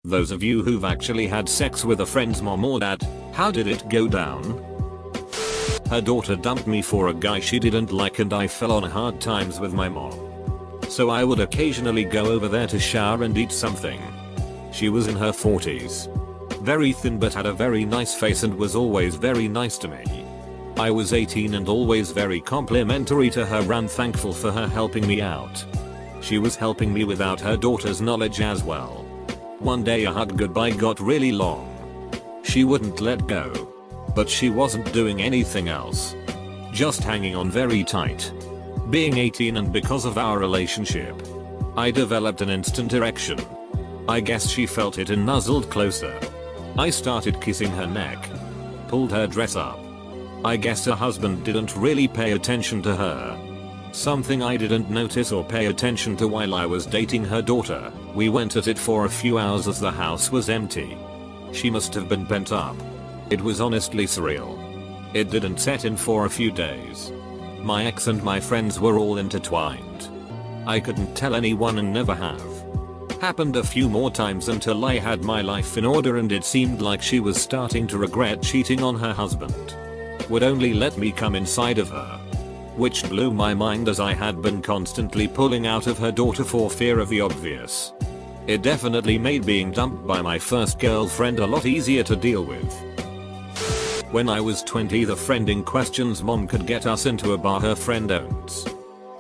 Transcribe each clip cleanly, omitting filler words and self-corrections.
Those of you who've actually had sex with a friend's mom or dad, how did it go down? Her daughter dumped me for a guy she didn't like and I fell on hard times with my mom. So I would occasionally go over there to shower and eat something. She was in her 40s. Very thin but had a very nice face and was always very nice to me. I was 18 and always very complimentary to her and thankful for her helping me out. She was helping me without her daughter's knowledge as well. One day a hug goodbye got really long. She wouldn't let go. But she wasn't doing anything else. Just hanging on very tight. Being 18 and because of our relationship, I developed an instant erection. I guess she felt it and nuzzled closer. I started kissing her neck. Pulled her dress up. I guess her husband didn't really pay attention to her. Something I didn't notice or pay attention to while I was dating her daughter. We went at it for a few hours as the house was empty. She must have been pent up. It was honestly surreal. It didn't set in for a few days. My ex and my friends were all intertwined. I couldn't tell anyone and never have. Happened a few more times until I had my life in order and it seemed like she was starting to regret cheating on her husband. Would only let me come inside of her. Which blew my mind as I had been constantly pulling out of her daughter for fear of the obvious. It definitely made being dumped by my first girlfriend a lot easier to deal with. When I was 20, the friend in question's mom could get us into a bar her friend owns.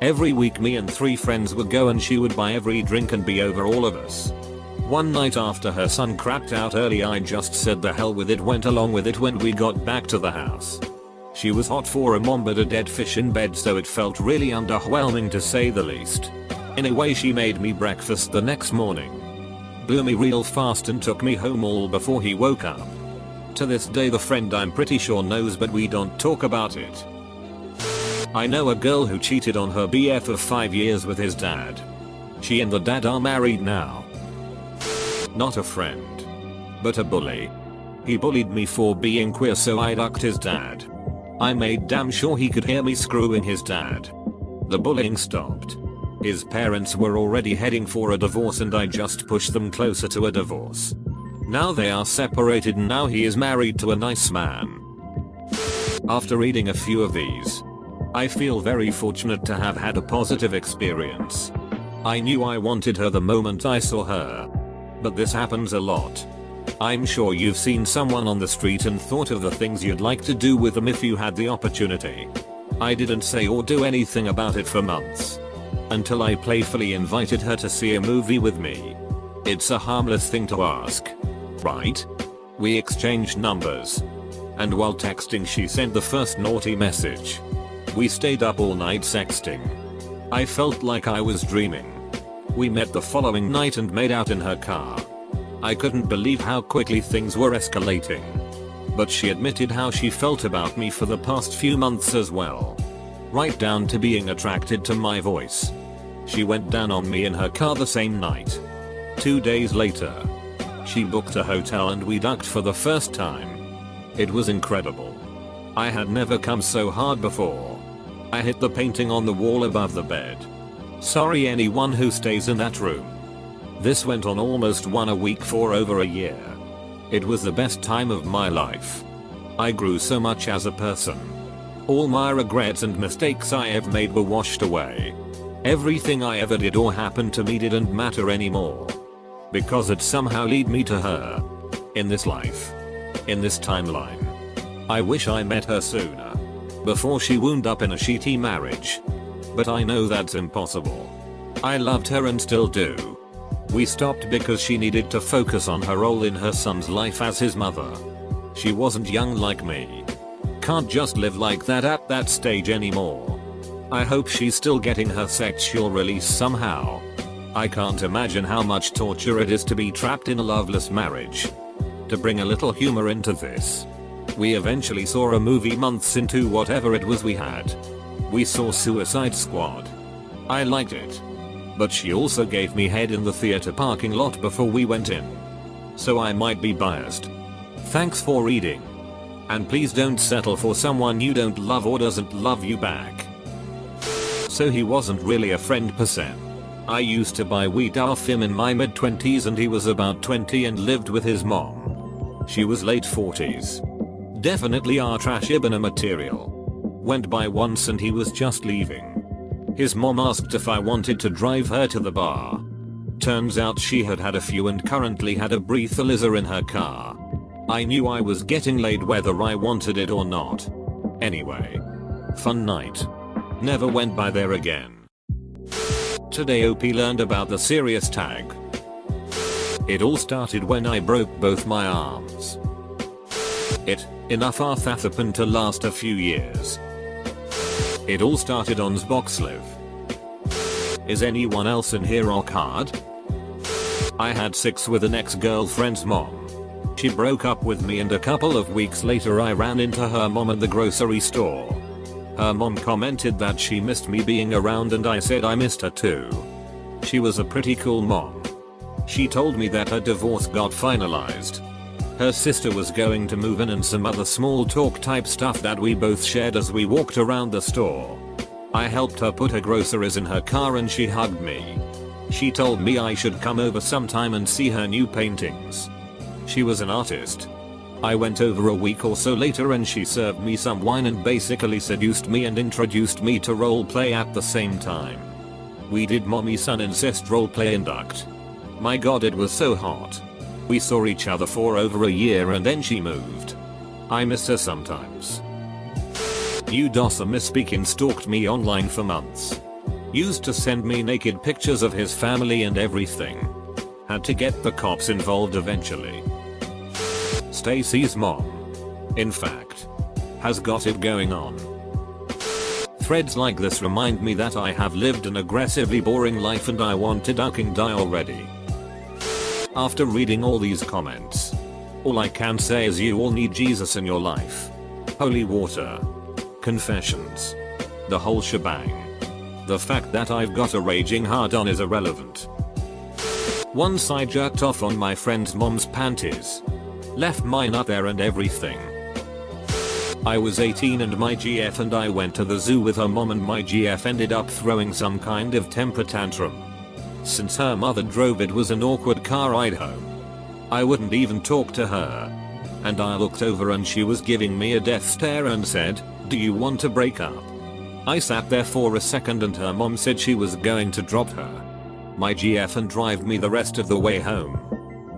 Every week me and 3 friends would go and she would buy every drink and be over all of us. One night after her son crapped out early I just said the hell with it, went along with it when we got back to the house. She was hot for a mom but a dead fish in bed, so it felt really underwhelming to say the least. Anyway, she made me breakfast the next morning. Blew me real fast and took me home all before he woke up. To this day the friend I'm pretty sure knows but we don't talk about it. I know a girl who cheated on her BF of 5 years with his dad. She and the dad are married now. Not a friend, but a bully. He bullied me for being queer, so I ducked his dad. I made damn sure he could hear me screwing his dad. The bullying stopped. His parents were already heading for a divorce and I just pushed them closer to a divorce. Now they are separated and now he is married to a nice man. After reading a few of these, I feel very fortunate to have had a positive experience. I knew I wanted her the moment I saw her. But this happens a lot. I'm sure you've seen someone on the street and thought of the things you'd like to do with them if you had the opportunity. I didn't say or do anything about it for months. Until I playfully invited her to see a movie with me. It's a harmless thing to ask, right? We exchanged numbers. And while texting she sent the first naughty message. We stayed up all night sexting. I felt like I was dreaming. We met the following night and made out in her car. I couldn't believe how quickly things were escalating. But she admitted how she felt about me for the past few months as well. Right down to being attracted to my voice. She went down on me in her car the same night. 2 days later, she booked a hotel and we ducked for the first time. It was incredible. I had never come so hard before. I hit the painting on the wall above the bed. Sorry anyone who stays in that room. This went on almost 1 a week for over a year. It was the best time of my life. I grew so much as a person. All my regrets and mistakes I have made were washed away. Everything I ever did or happened to me didn't matter anymore. Because it somehow led me to her. In this life. In this timeline. I wish I met her sooner. Before she wound up in a shitty marriage. But I know that's impossible. I loved her and still do. We stopped because she needed to focus on her role in her son's life as his mother. She wasn't young like me. Can't just live like that at that stage anymore. I hope she's still getting her sexual release somehow. I can't imagine how much torture it is to be trapped in a loveless marriage. To bring a little humor into this. We eventually saw a movie months into whatever it was we had. We saw Suicide Squad. I liked it. But she also gave me head in the theater parking lot before we went in. So I might be biased. Thanks for reading. And please don't settle for someone you don't love or doesn't love you back. So he wasn't really a friend per se. I used to buy weed off him in my mid-20s and he was about 20 and lived with his mom. She was late 40s. Definitely our trash Ibana material. Went by once and he was just leaving. His mom asked if I wanted to drive her to the bar. Turns out she had had a few and currently had a breathalyzer in her car. I knew I was getting laid whether I wanted it or not. Anyway. Fun night. Never went by there again. Today OP learned about the serious tag. It all started when I broke both my arms. Enough happened to last a few years. It all started on Zboxliv. Is anyone else in here rock hard? I had sex with an ex-girlfriend's mom. She broke up with me and a couple of weeks later I ran into her mom at the grocery store. Her mom commented that she missed me being around and I said I missed her too. She was a pretty cool mom. She told me that her divorce got finalized. Her sister was going to move in and some other small talk type stuff that we both shared as we walked around the store. I helped her put her groceries in her car and she hugged me. She told me I should come over sometime and see her new paintings. She was an artist. I went over a week or so later and she served me some wine and basically seduced me and introduced me to roleplay at the same time. We did mommy son incest roleplay induct. My god, it was so hot. We saw each other for over a year and then she moved. I miss her sometimes. Udosa misspeaking stalked me online for months. Used to send me naked pictures of his family and everything. Had to get the cops involved eventually. Stacy's mom, in fact, has got it going on. Threads like this remind me that I have lived an aggressively boring life and I want to ducking die already. After reading all these comments, all I can say is you all need Jesus in your life. Holy water. Confessions. The whole shebang. The fact that I've got a raging hard on is irrelevant. Once I jerked off on my friend's mom's panties. Left mine up there and everything. I was 18 and my GF and I went to the zoo with her mom and my GF ended up throwing some kind of temper tantrum. Since her mother drove, it was an awkward car ride home. I wouldn't even talk to her. And I looked over and she was giving me a death stare and said, "Do you want to break up?" I sat there for a second and her mom said she was going to drop her, my GF, and drive me the rest of the way home.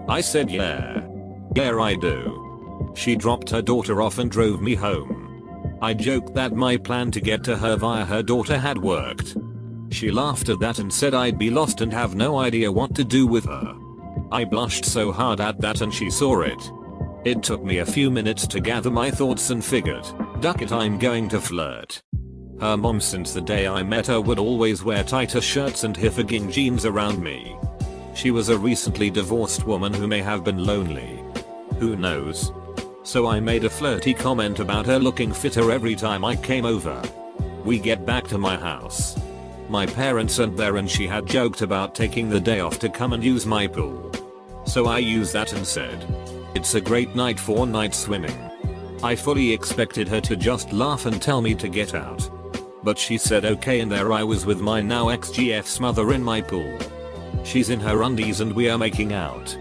I said yeah I do. She dropped her daughter off and drove me home. I joked that my plan to get to her via her daughter had worked. She laughed at that and said I'd be lost and have no idea what to do with her. I blushed so hard at that and she saw it. It took me a few minutes to gather my thoughts and figured, duck it, I'm going to flirt. Her mom since the day I met her would always wear tighter shirts and hiffigging jeans around me. She was a recently divorced woman who may have been lonely. Who knows? So I made a flirty comment about her looking fitter every time I came over. We get back to my house. My parents aren't there and she had joked about taking the day off to come and use my pool. So I used that and said, "It's a great night for night swimming." I fully expected her to just laugh and tell me to get out. But she said okay and there I was with my now ex-GF's mother in my pool. She's in her undies and we are making out.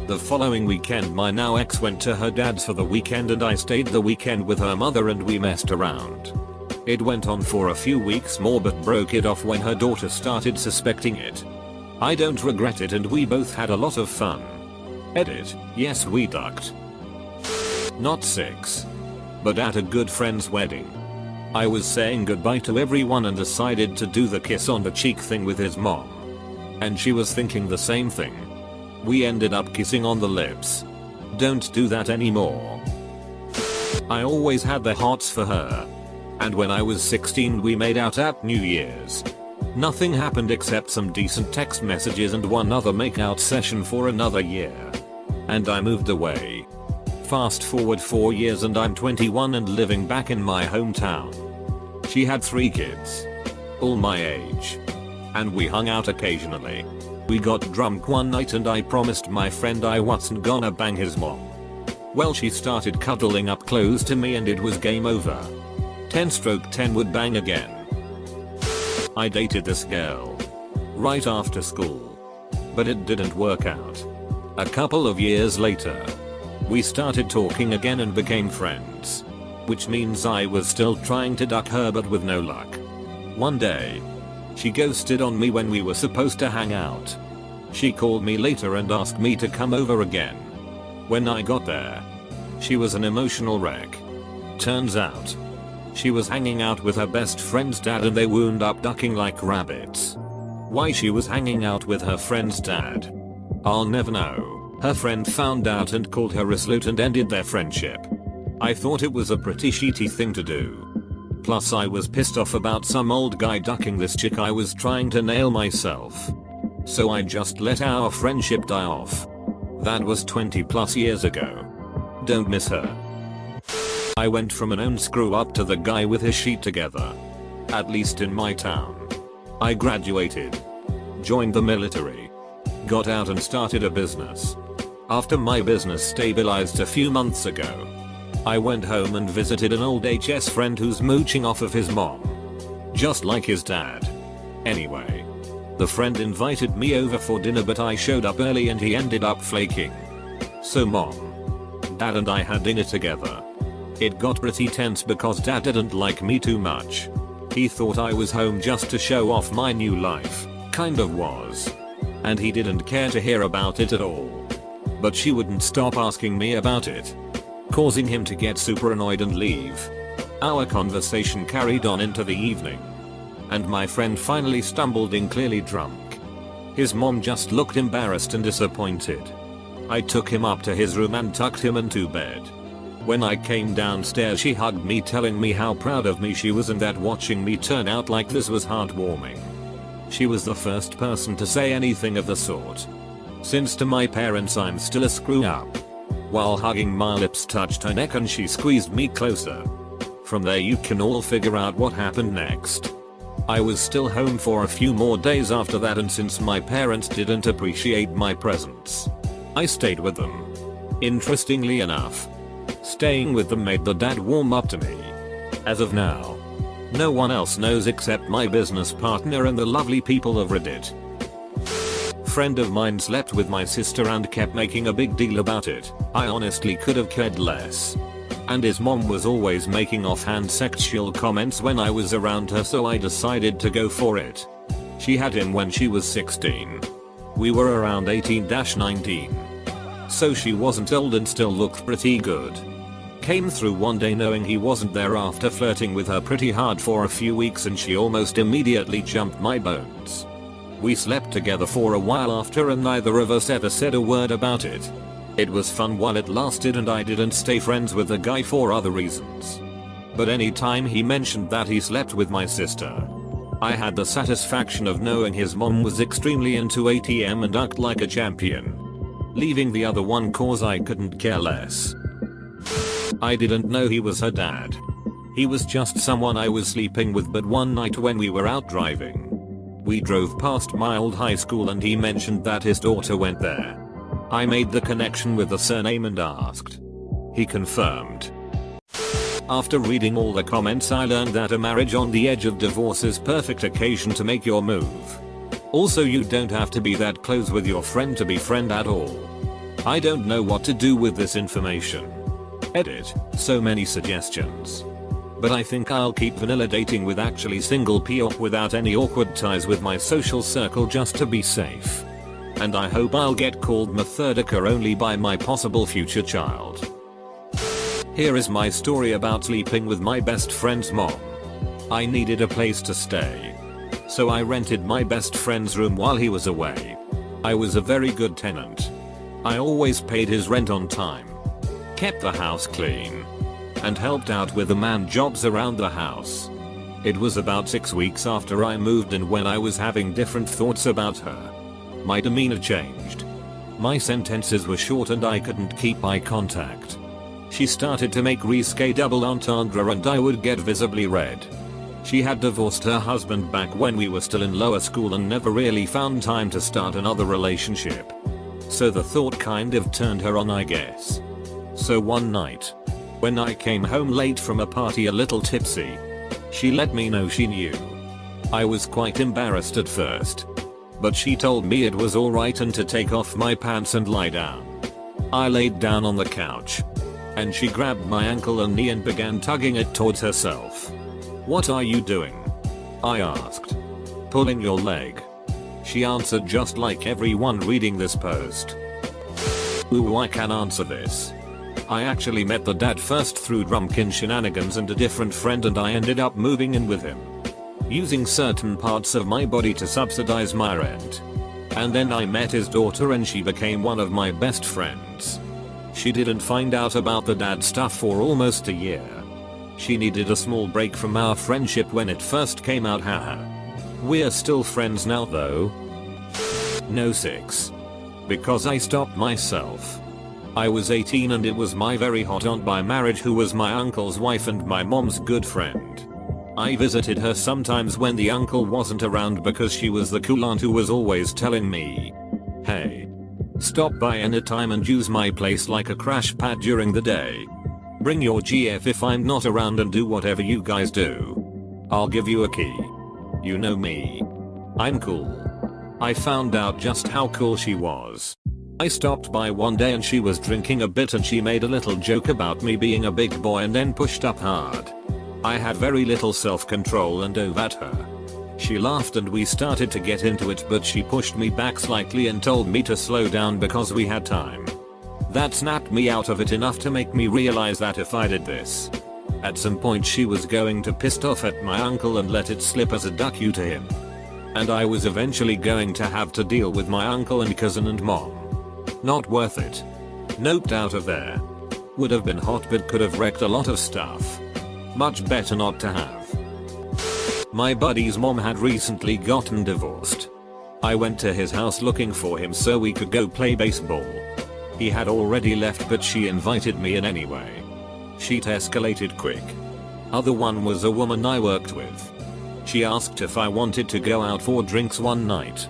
The following weekend my now ex went to her dad's for the weekend and I stayed the weekend with her mother and we messed around. It went on for a few weeks more but broke it off when her daughter started suspecting it. I don't regret it and we both had a lot of fun. Edit, yes we ducked. Not sex. But at a good friend's wedding. I was saying goodbye to everyone and decided to do the kiss on the cheek thing with his mom. And she was thinking the same thing. We ended up kissing on the lips. Don't do that anymore. I always had the hots for her. And when I was 16 we made out at New Year's. Nothing happened except some decent text messages and one other makeout session for another year. And I moved away. Fast forward 4 years and I'm 21 and living back in my hometown. She had 3 kids. All my age. And we hung out occasionally. We got drunk one night and I promised my friend I wasn't gonna bang his mom. Well, she started cuddling up close to me and it was game over. 10/10 would bang again. I dated this girl. right after school. But it didn't work out. A couple of years later, we started talking again and became friends. Which means I was still trying to duck her but with no luck. One day, she ghosted on me when we were supposed to hang out. She called me later and asked me to come over again. When I got there, she was an emotional wreck. Turns out, she was hanging out with her best friend's dad and they wound up ducking like rabbits. Why she was hanging out with her friend's dad, I'll never know. Her friend found out and called her a slut and ended their friendship. I thought it was a pretty shitty thing to do. Plus I was pissed off about some old guy ducking this chick I was trying to nail myself. So I just let our friendship die off. That was 20 plus years ago. Don't miss her. I went from an own screw up to the guy with his sheet together. At least in my town. I graduated. Joined the military. Got out and started a business. After my business stabilized a few months ago, I went home and visited an old HS friend who's mooching off of his mom. Just like his dad. Anyway, the friend invited me over for dinner but I showed up early and he ended up flaking. So mom, dad and I had dinner together. It got pretty tense because dad didn't like me too much. He thought I was home just to show off my new life, kind of was. And he didn't care to hear about it at all. But she wouldn't stop asking me about it, causing him to get super annoyed and leave. Our conversation carried on into the evening. And my friend finally stumbled in clearly drunk. His mom just looked embarrassed and disappointed. I took him up to his room and tucked him into bed. When I came downstairs she hugged me telling me how proud of me she was and that watching me turn out like this was heartwarming. She was the first person to say anything of the sort. Since to my parents I'm still a screw up. While hugging my lips touched her neck and she squeezed me closer. From there you can all figure out what happened next. I was still home for a few more days after that and since my parents didn't appreciate my presence, I stayed with them. Interestingly enough, staying with them made the dad warm up to me. As of now, no one else knows except my business partner and the lovely people of Reddit. Friend of mine slept with my sister and kept making a big deal about it. I honestly could have cared less. And his mom was always making offhand sexual comments when I was around her so I decided to go for it. She had him when she was 16. We were around 18-19. So she wasn't old and still looked pretty good. Came through one day knowing he wasn't there after flirting with her pretty hard for a few weeks and she almost immediately jumped my bones. We slept together for a while after and neither of us ever said a word about it. It was fun while it lasted and I didn't stay friends with the guy for other reasons. But anytime he mentioned that he slept with my sister, I had the satisfaction of knowing his mom was extremely into ATM and acted like a champion. Leaving the other one cause I couldn't care less. I didn't know he was her dad. He was just someone I was sleeping with but one night when we were out driving, we drove past my old high school and he mentioned that his daughter went there. I made the connection with the surname and asked. He confirmed. After reading all the comments I learned that a marriage on the edge of divorce is perfect occasion to make your move. Also you don't have to be that close with your friend to be friend at all. I don't know what to do with this information. Edit, so many suggestions. But I think I'll keep vanilla dating with actually single p-op without any awkward ties with my social circle just to be safe. And I hope I'll get called Methodica only by my possible future child. Here is my story about sleeping with my best friend's mom. I needed a place to stay. So I rented my best friend's room while he was away. I was a very good tenant. I always paid his rent on time, kept the house clean, and helped out with the man jobs around the house. It was about 6 weeks after I moved in when I was having different thoughts about her. My demeanor changed. My sentences were short and I couldn't keep eye contact. She started to make risque double entendre and I would get visibly red. She had divorced her husband back when we were still in lower school and never really found time to start another relationship. So the thought kind of turned her on, I guess. So one night, when I came home late from a party a little tipsy, she let me know she knew. I was quite embarrassed at first. but she told me it was alright and to take off my pants and lie down. I laid down on the couch, and she grabbed my ankle and knee and began tugging it towards herself. "What are you doing?" I asked. "Pulling your leg," she answered, just like everyone reading this post. Ooh, I can answer this. I actually met the dad first through drunken shenanigans and a different friend, and I ended up moving in with him, using certain parts of my body to subsidize my rent. And then I met his daughter and she became one of my best friends. She didn't find out about the dad stuff for almost a year. She needed a small break from our friendship when it first came out, haha. We're still friends now though. No 6. Because I stopped myself. I was 18 and it was my very hot aunt by marriage who was my uncle's wife and my mom's good friend. I visited her sometimes when the uncle wasn't around because she was the cool aunt who was always telling me, "Hey, stop by anytime and use my place like a crash pad during the day. Bring your GF if I'm not around and do whatever you guys do. I'll give you a key. You know me. I'm cool." I found out just how cool she was. I stopped by one day and she was drinking a bit and she made a little joke about me being a big boy and then pushed up hard. I had very little self-control and dove at her. She laughed and we started to get into it, but she pushed me back slightly and told me to slow down because we had time. That snapped me out of it enough to make me realize that if I did this, at some point she was going to piss off at my uncle and let it slip as a duck you to him. And I was eventually going to have to deal with my uncle and cousin and mom. Not worth it. Noped out of there. Would have been hot but could have wrecked a lot of stuff. Much better not to have. My buddy's mom had recently gotten divorced. I went to his house looking for him so we could go play baseball. He had already left but she invited me in anyway. Shit escalated quick. Other one was a woman I worked with. She asked if I wanted to go out for drinks one night.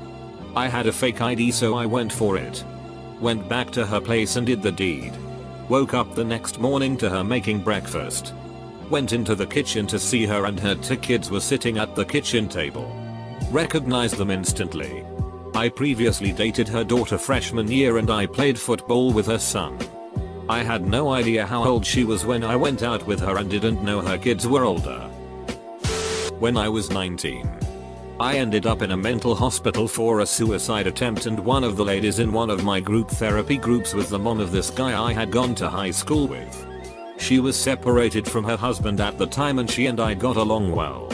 I had a fake ID so I went for it. Went back to her place and did the deed. Woke up the next morning to her making breakfast. Went into the kitchen to see her and her 2 kids were sitting at the kitchen table. Recognized them instantly. I previously dated her daughter freshman year and I played football with her son. I had no idea how old she was when I went out with her and didn't know her kids were older. When I was 19, I ended up in a mental hospital for a suicide attempt, and one of the ladies in one of my group therapy groups was the mom of this guy I had gone to high school with. She was separated from her husband at the time and she and I got along well.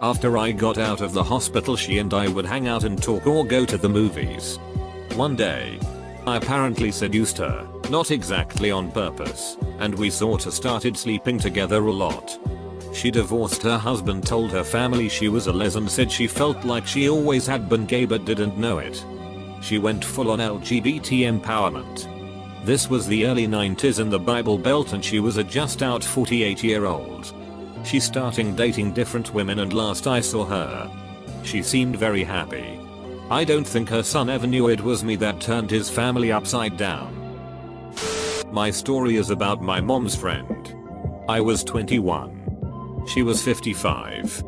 After I got out of the hospital she and I would hang out and talk or go to the movies. One day, I apparently seduced her, not exactly on purpose, and we sorta started sleeping together a lot. She divorced her husband, told her family she was a lesbian, said she felt like she always had been gay but didn't know it. She went full on LGBT empowerment. This was the early 90s in the Bible Belt and she was a just out 48-year-old. She started dating different women and last I saw her, she seemed very happy. I don't think her son ever knew it was me that turned his family upside down. My story is about my mom's friend. I was 21. She was 55.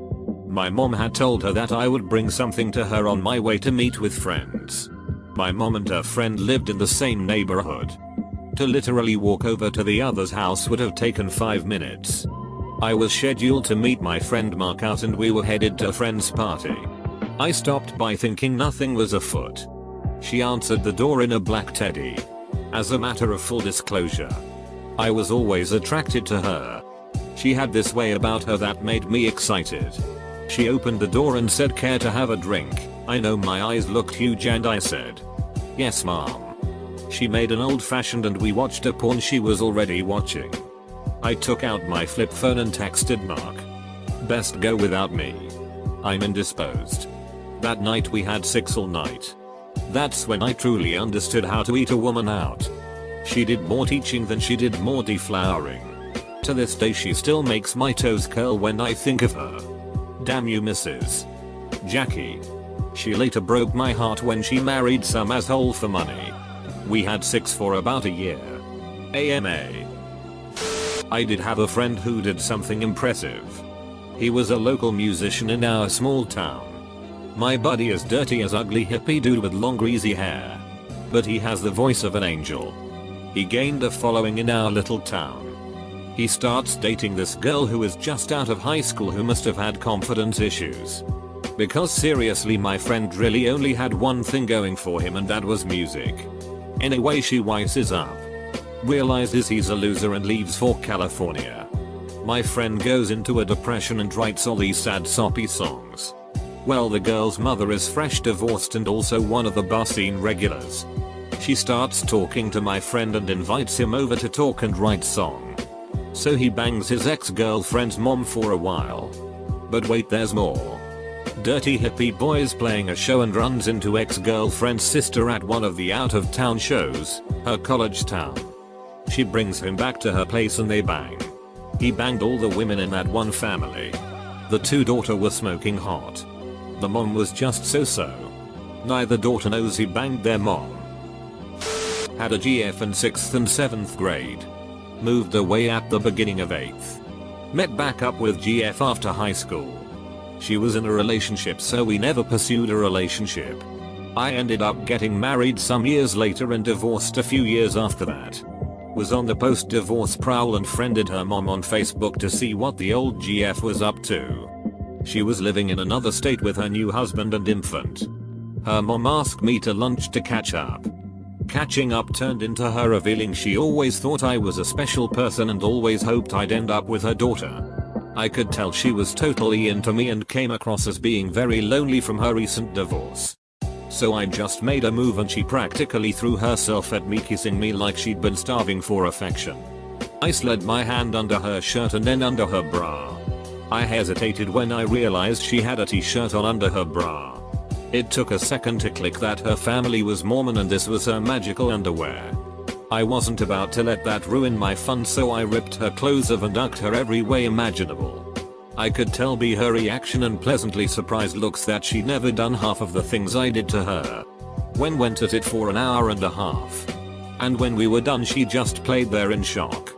My mom had told her that I would bring something to her on my way to meet with friends. My mom and her friend lived in the same neighborhood. To literally walk over to the other's house would have taken 5 minutes. I was scheduled to meet my friend Mark out and we were headed to a friend's party. I stopped by thinking nothing was afoot. She answered the door in a black teddy. As a matter of full disclosure, I was always attracted to her. She had this way about her that made me excited. She opened the door and said, "Care to have a drink?" I know my eyes looked huge and I said, "Yes mom." She made an old fashioned and we watched a porn she was already watching. I took out my flip phone and texted Mark, "Best go without me. I'm indisposed." That night we had sex all night. That's when I truly understood how to eat a woman out. She did more teaching than she did more deflowering. To this day she still makes my toes curl when I think of her. Damn you, Mrs. Jackie. She later broke my heart when she married some asshole for money. We had sex for about a year. AMA. I did have a friend who did something impressive. He was a local musician in our small town. My buddy is dirty as ugly hippie dude with long greasy hair. But he has the voice of an angel. He gained a following in our little town. He starts dating this girl who is just out of high school who must have had confidence issues. Because seriously, my friend really only had one thing going for him, and that was music. Anyway, she wises up, realizes he's a loser and leaves for California. My friend goes into a depression and writes all these sad soppy songs. Well, the girl's mother is fresh divorced and also one of the bar scene regulars. She starts talking to my friend and invites him over to talk and write song. So he bangs his ex-girlfriend's mom for a while. But wait, there's more. Dirty hippie boy is playing a show and runs into ex-girlfriend's sister at one of the out-of-town shows, her college town. She brings him back to her place and they bang. He banged all the women in that one family. The two daughter were smoking hot. The mom was just so-so. Neither daughter knows he banged their mom. Had a GF in 6th and 7th grade. Moved away at the beginning of 8th. Met back up with GF after high school. She was in a relationship, so we never pursued a relationship. I ended up getting married some years later and divorced a few years after that. Was on the post-divorce prowl and friended her mom on Facebook to see what the old GF was up to. She was living in another state with her new husband and infant. Her mom asked me to lunch to catch up. Catching up turned into her revealing she always thought I was a special person and always hoped I'd end up with her daughter. I could tell she was totally into me and came across as being very lonely from her recent divorce. So I just made a move and she practically threw herself at me, kissing me like she'd been starving for affection. I slid my hand under her shirt and then under her bra. I hesitated when I realized she had a t-shirt on under her bra. It took a second to click that her family was Mormon and this was her magical underwear. I wasn't about to let that ruin my fun, so I ripped her clothes off and ducked her every way imaginable. I could tell by her reaction and pleasantly surprised looks that she'd never done half of the things I did to her. Went at it for an hour and a half. And when we were done she just played there in shock.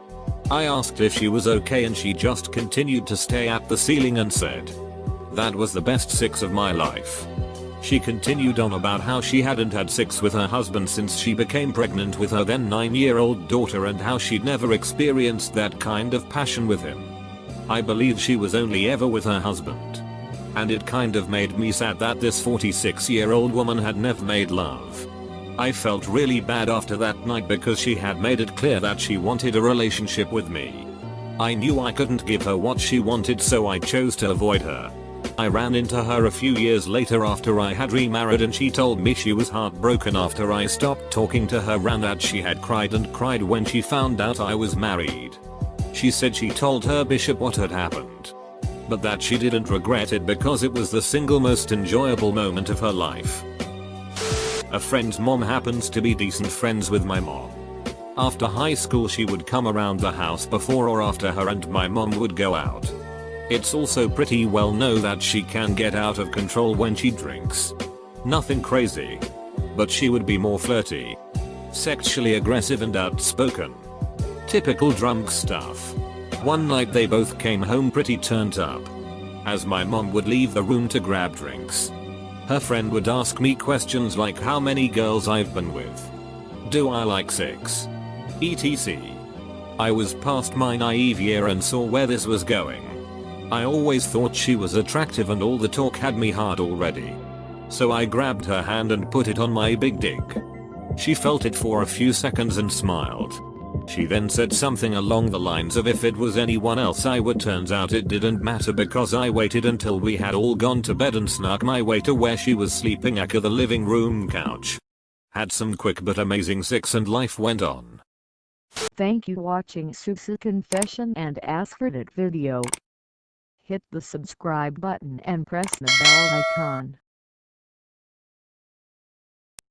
I asked if she was okay and she just continued to stare at the ceiling and said, "That was the best sex of my life." She continued on about how she hadn't had sex with her husband since she became pregnant with her then 9-year-old daughter and how she'd never experienced that kind of passion with him. I believe she was only ever with her husband. And it kind of made me sad that this 46-year-old woman had never made love. I felt really bad after that night because she had made it clear that she wanted a relationship with me. I knew I couldn't give her what she wanted, so I chose to avoid her. I ran into her a few years later after I had remarried and she told me she was heartbroken after I stopped talking to her and that she had cried and cried when she found out I was married. She said she told her bishop what had happened, but that she didn't regret it because it was the single most enjoyable moment of her life. A friend's mom happens to be decent friends with my mom. After high school she would come around the house before or after her and my mom would go out. It's also pretty well known that she can get out of control when she drinks. Nothing crazy, but she would be more flirty, sexually aggressive and outspoken. Typical drunk stuff. One night they both came home pretty turned up. As my mom would leave the room to grab drinks, her friend would ask me questions like how many girls I've been with, do I like sex, etc. I was past my naive year and saw where this was going. I always thought she was attractive and all the talk had me hard already. So I grabbed her hand and put it on my big dick. She felt it for a few seconds and smiled. She then said something along the lines of if it was anyone else I would. Turns out it didn't matter because I waited until we had all gone to bed and snuck my way to where she was sleeping at the living room couch. Had some quick but amazing sex and life went on. Thank you for watching Susi Confession and AskReddit video. Hit the subscribe button and press the bell icon.